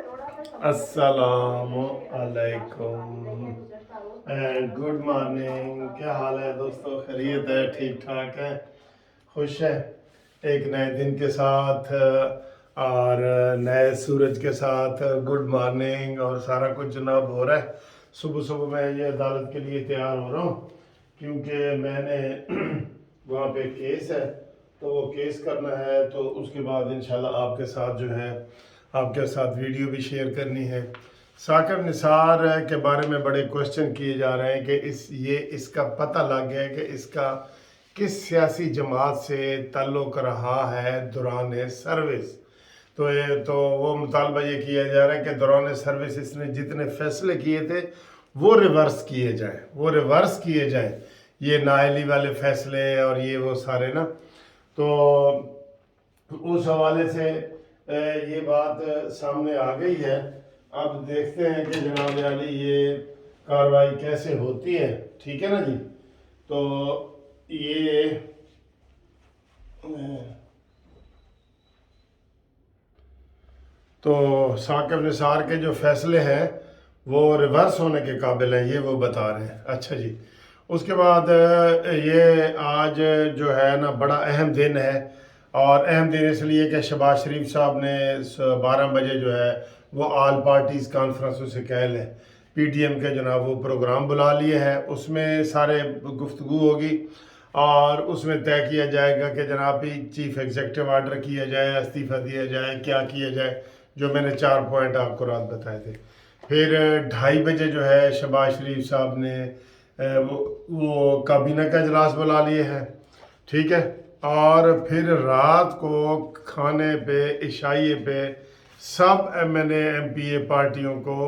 अस्सलामु अलैकुम and good morning. क्या हाल है दोस्तों? खैरियत है? ठीक ठाक है? खुश है एक नए दिन के साथ और नए सूरज के साथ। गुड मॉर्निंग और सारा कुछ जनाब हो रहा है। सुबह सुबह मैं ये अदालत के लिए तैयार हो रहा हूँ क्योंकि मैंने वहाँ पे केस है तो वो केस करना है, तो उसके बाद इंशाल्लाह आपके साथ जो है आपके साथ वीडियो भी शेयर करनी है। साकिब निसार के बारे में बड़े क्वेश्चन किए जा रहे हैं कि इसका पता लग गया है कि इसका किस सियासी जमात से ताल्लुक़ रहा है दौरान सर्विस। तो वो मुतालबा ये किया जा रहा है कि दौरान सर्विस इसने जितने फैसले किए थे वो रिवर्स किए जाएं ये नाअहली वाले फैसले और ये वो सारे ना। तो उस हवाले से ये बात सामने आ गई है। अब देखते हैं कि जनाब अली ये कार्रवाई कैसे होती है। ठीक है ना जी। तो ये तो साकिब निसार के जो फैसले हैं वो रिवर्स होने के काबिल हैं, ये वो बता रहे हैं। अच्छा जी। उसके बाद ये आज जो है ना बड़ा अहम दिन है, और अहम दिन इसलिए कि शहबाज शरीफ साहब ने 12 बजे जो है वो ऑल पार्टीज़ कॉन्फ्रेंस उसे कह लें PTM के जनाब वो प्रोग्राम बुला लिए हैं। उसमें सारे गुफ्तगू होगी और उसमें तय किया जाएगा कि जनाब ही चीफ एग्जीक्यूटिव ऑर्डर किया जाए, इस्तीफ़ा दिया जाए, क्या किया जाए, जो मैंने 4 पॉइंट आपको रात बताए थे। फिर 2:30 बजे जो है शहबाज शरीफ साहब ने वो काबीना का इजलास बुला लिए हैं। ठीक है। और फिर रात को खाने पे इशाइये पे सब MNA MPA पार्टियों को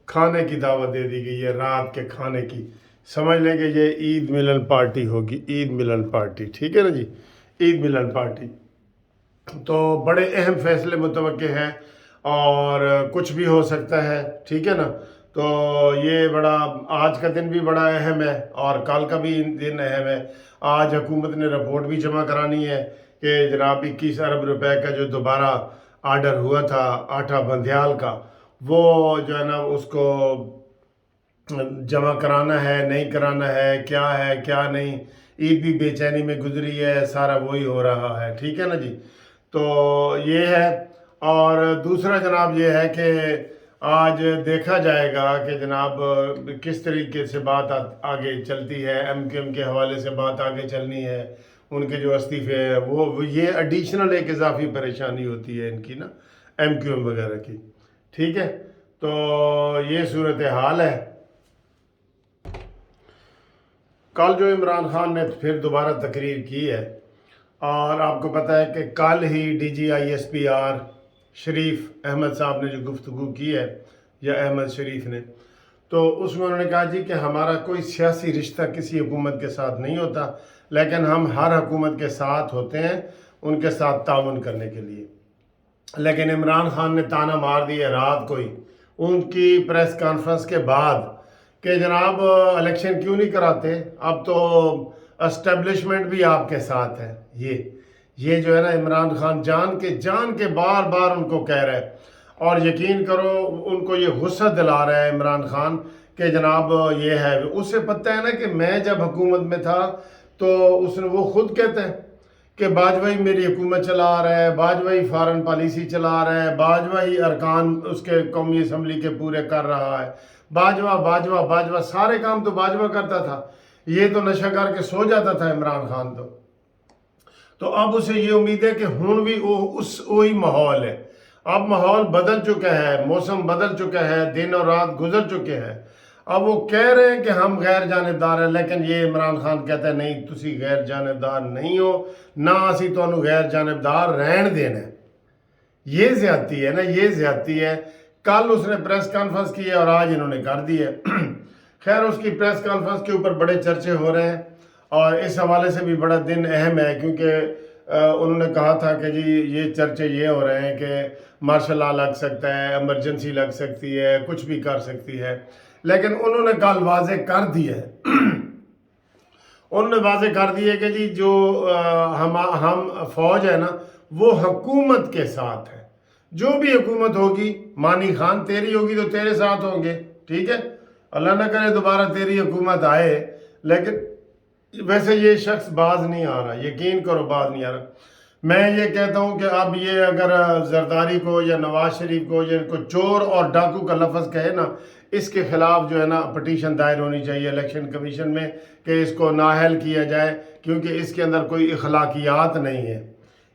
खाने की दावत दे दी गई है, रात के खाने की। समझ लें कि ये ईद मिलन पार्टी होगी, ईद मिलन पार्टी। ठीक है ना जी, ईद मिलन पार्टी। तो बड़े अहम फैसले मुतवक्के हैं और कुछ भी हो सकता है। ठीक है ना। तो ये बड़ा आज का दिन भी बड़ा अहम है और कल का भी दिन अहम है। आज हुकूमत ने रिपोर्ट भी जमा करानी है कि जनाब 21 अरब रुपए का जो दोबारा आर्डर हुआ था आटा बंदयाल का, वो जो है ना उसको जमा कराना है, नहीं कराना है क्या नहीं। ईद भी बेचैनी में गुजरी है, सारा वही हो रहा है। ठीक है ना जी। तो ये है। और दूसरा जनाब ये है कि आज देखा जाएगा कि जनाब किस तरीके से बात आगे चलती है। MQM के हवाले से बात आगे चलनी है। उनके जो इस्तीफ़े हैं वो ये एडिशनल एक इजाफी परेशानी होती है इनकी ना, MQM वगैरह की। ठीक है। तो ये सूरत हाल है। कल जो इमरान खान ने फिर दोबारा तकरीर की है, और आपको पता है कि कल ही DGISPR शरीफ अहमद साहब ने जो गुफ्तगू की है, या अहमद शरीफ ने, तो उसमें उन्होंने कहा जी कि हमारा कोई सियासी रिश्ता किसी हुकूमत के साथ नहीं होता, लेकिन हम हर हुकूमत के साथ होते हैं उनके साथ ताउन करने के लिए। लेकिन इमरान खान ने ताना मार दिया रात को ही उनकी प्रेस कॉन्फ्रेंस के बाद कि जनाब इलेक्शन क्यों नहीं कराते, अब तो एस्टेब्लिशमेंट भी आपके साथ है। ये जो है ना इमरान खान जान के बार बार उनको कह रहा है, और यकीन करो उनको ये गुस्सा दिला रहा है इमरान खान कि जनाब ये है। उसे पता है ना कि मैं जब हुकूमत में था तो उसने वो खुद कहते हैं कि बाजवा ही मेरी हुकूमत चला रहा है, बाजवा ही फॉरेन पॉलिसी चला रहा है, बाजवा ही अरकान उसके कौमी असम्बली के पूरे कर रहा है, बाजवा बाजवा बाजवा सारे काम तो बाजवा करता था। ये तो नशा करके सो जाता था इमरान खान। तो अब उसे ये उम्मीद है कि हुण भी वही माहौल है। अब माहौल बदल चुका है, मौसम बदल चुका है, दिन और रात गुजर चुके हैं। अब वो कह रहे हैं कि हम गैर जानिबदार हैं, लेकिन ये इमरान खान कहता है नहीं तुसी गैर जानिबदार नहीं हो ना, असी तुहानू गैर जानिबदार रहन देना। ये ज्यादती है ना, ये ज्यादती है। कल उसने प्रेस कॉन्फ्रेंस की है और आज इन्होंने कर दी है। खैर उसकी प्रेस कॉन्फ्रेंस के ऊपर बड़े चर्चे हो रहे हैं और इस हवाले से भी बड़ा दिन अहम है, क्योंकि उन्होंने कहा था कि जी ये चर्चे ये हो रहे हैं कि मार्शल लॉ लग सकता है, इमरजेंसी लग सकती है, कुछ भी कर सकती है। लेकिन उन्होंने कल वाजे कर दिया है उन्होंने वाजे कर दिया कि जी जो हम फौज है ना वो हुकूमत के साथ है, جو بھی حکومت ہوگی، مانی خان تیری ہوگی تو تیرے ساتھ ہوں گے، ٹھیک ہے، اللہ نہ کرے دوبارہ تیری حکومت آئے، لیکن ویسے یہ شخص باز نہیں آ رہا، یقین کرو باز نہیں آ رہا۔ میں یہ کہتا ہوں کہ اب یہ اگر زرداری کو یا نواز شریف کو یا ان کو چور اور ڈاکو کا لفظ کہے نا، اس کے خلاف جو ہے نا پٹیشن دائر ہونی چاہیے الیکشن کمیشن میں کہ اس کو نااہل کیا جائے، کیونکہ اس کے اندر کوئی اخلاقیات نہیں ہے۔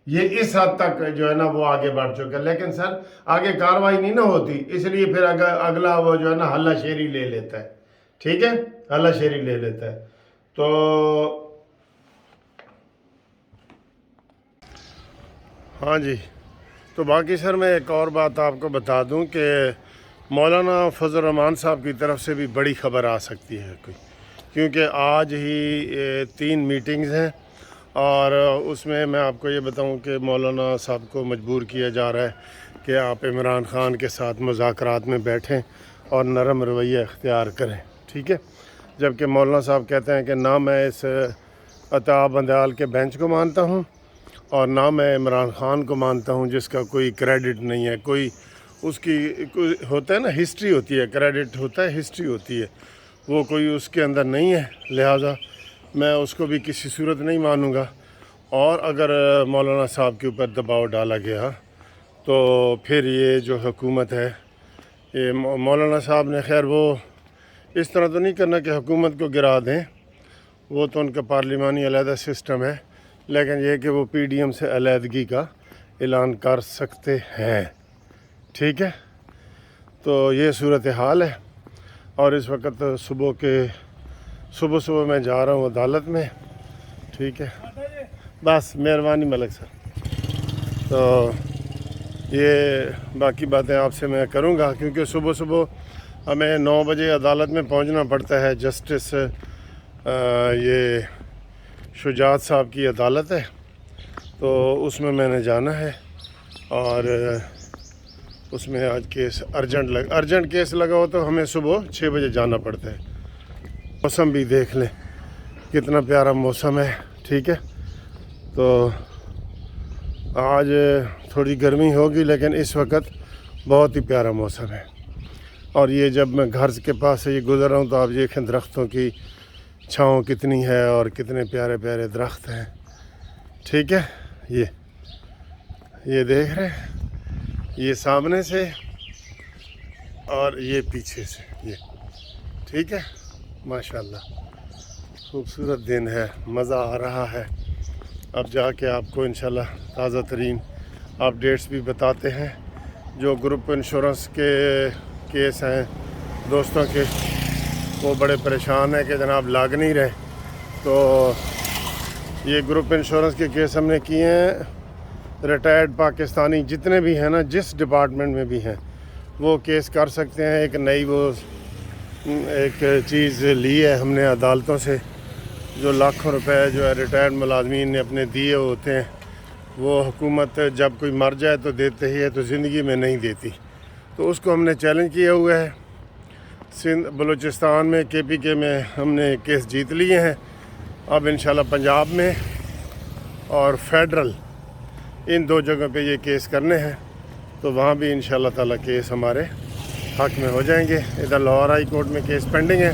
یہ اس حد تک جو ہے نا وہ آگے بڑھ چکا ہے، لیکن سر آگے کاروائی نہیں نہ ہوتی، اس لیے پھر اگلا وہ جو ہے نا ہلہ شیری لے لیتا ہے، ٹھیک ہے، ہلہ شیری لے لیتا ہے۔ تو ہاں جی، تو باقی سر میں ایک اور بات آپ کو بتا دوں کہ مولانا فضل الرحمان صاحب کی طرف سے بھی بڑی خبر آ سکتی ہے کوئی، کیونکہ آج ہی 3 میٹنگز ہیں، اور اس میں آپ کو یہ بتاؤں کہ مولانا صاحب کو مجبور کیا جا رہا ہے کہ آپ عمران خان کے ساتھ مذاکرات میں بیٹھیں اور نرم رویہ اختیار کریں، ٹھیک ہے، جبکہ مولانا صاحب کہتے ہیں کہ نہ میں اس عطا بندیال کے بینچ کو مانتا ہوں اور نہ میں عمران خان کو مانتا ہوں، جس کا کوئی کریڈٹ نہیں ہے، کوئی اس کی کوئی ہوتا ہے نا، ہسٹری ہوتی ہے، کریڈٹ ہوتا ہے، ہسٹری ہوتی ہے، وہ کوئی اس کے اندر نہیں ہے، لہٰذا میں اس کو بھی کسی صورت نہیں مانوں گا۔ اور اگر مولانا صاحب کے اوپر دباؤ ڈالا گیا تو پھر یہ جو حکومت ہے، یہ مولانا صاحب نے خیر وہ اس طرح تو نہیں کرنا کہ حکومت کو گرا دیں، وہ تو ان کا پارلیمانی علیحدہ سسٹم ہے، لیکن یہ کہ وہ پی ڈی ایم سے علیحدگی کا اعلان کر سکتے ہیں، ٹھیک ہے۔ تو یہ صورتحال ہے، اور اس وقت صبح میں جا رہا ہوں عدالت میں، ٹھیک ہے، بس مہربانی ملک سر۔ تو یہ باقی باتیں آپ سے میں کروں گا، کیونکہ صبح ہمیں 9 بجے عدالت میں پہنچنا پڑتا ہے، جسٹس یہ شجاعت صاحب کی عدالت ہے، تو اس میں نے جانا ہے، اور اس میں آج کیس ارجنٹ کیس لگا ہو تو ہمیں صبح 6 بجے جانا پڑتا ہے۔ موسم بھی دیکھ لیں کتنا پیارا موسم ہے، ٹھیک ہے، تو آج تھوڑی گرمی ہوگی لیکن اس وقت بہت ہی پیارا موسم ہے۔ اور یہ جب میں گھر کے پاس سے یہ گزر رہا ہوں تو آپ دیکھیں درختوں کی چھاؤں کتنی ہے اور کتنے پیارے پیارے درخت ہیں، ٹھیک ہے، یہ دیکھ رہے ہیں، یہ سامنے سے اور یہ پیچھے سے، یہ ٹھیک ہے، ماشاءاللہ خوبصورت دن ہے، مزہ آ رہا ہے۔ اب جا کے آپ کو انشاءاللہ تازہ ترین اپڈیٹس بھی بتاتے ہیں۔ جو گروپ انشورنس کے کیس ہیں دوستوں کے، وہ بڑے پریشان ہیں کہ جناب لاگ نہیں رہے، تو یہ گروپ انشورنس کے کیس ہم نے کیے ہیں۔ ریٹائرڈ پاکستانی جتنے بھی ہیں نا، جس ڈپارٹمنٹ میں بھی ہیں، وہ کیس کر سکتے ہیں۔ ایک نئی ایک چیز لی ہے ہم نے عدالتوں سے، جو لاکھوں روپے جو ہے ریٹائرڈ ملازمین نے اپنے دیے ہوتے ہیں، وہ حکومت جب کوئی مر جائے تو دیتے ہی ہے، تو زندگی میں نہیں دیتی، تو اس کو ہم نے چیلنج کیا ہوا ہے۔ سندھ بلوچستان میں KPK میں ہم نے کیس جیت لیے ہیں، اب انشاءاللہ پنجاب میں اور فیڈرل، ان 2 جگہوں پہ یہ کیس کرنے ہیں، تو وہاں بھی انشاءاللہ تعالیٰ کیس ہمارے حق میں ہو جائیں گے۔ ادھر لاہور ہائی کورٹ میں کیس پینڈنگ ہے،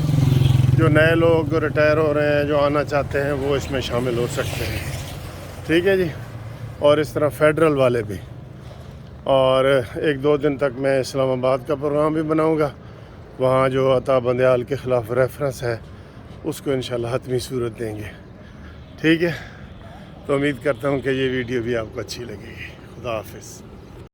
جو نئے لوگ ریٹائر ہو رہے ہیں، جو آنا چاہتے ہیں، وہ اس میں شامل ہو سکتے ہیں، ٹھیک ہے جی، اور اس طرح فیڈرل والے بھی۔ اور 1-2 دن تک میں اسلام آباد کا پروگرام بھی بناؤں گا، وہاں جو عطا بندیال کے خلاف ریفرنس ہے اس کو انشاءاللہ حتمی صورت دیں گے، ٹھیک ہے۔ تو امید کرتا ہوں کہ یہ ویڈیو بھی آپ کو اچھی لگے گی۔ خدا حافظ۔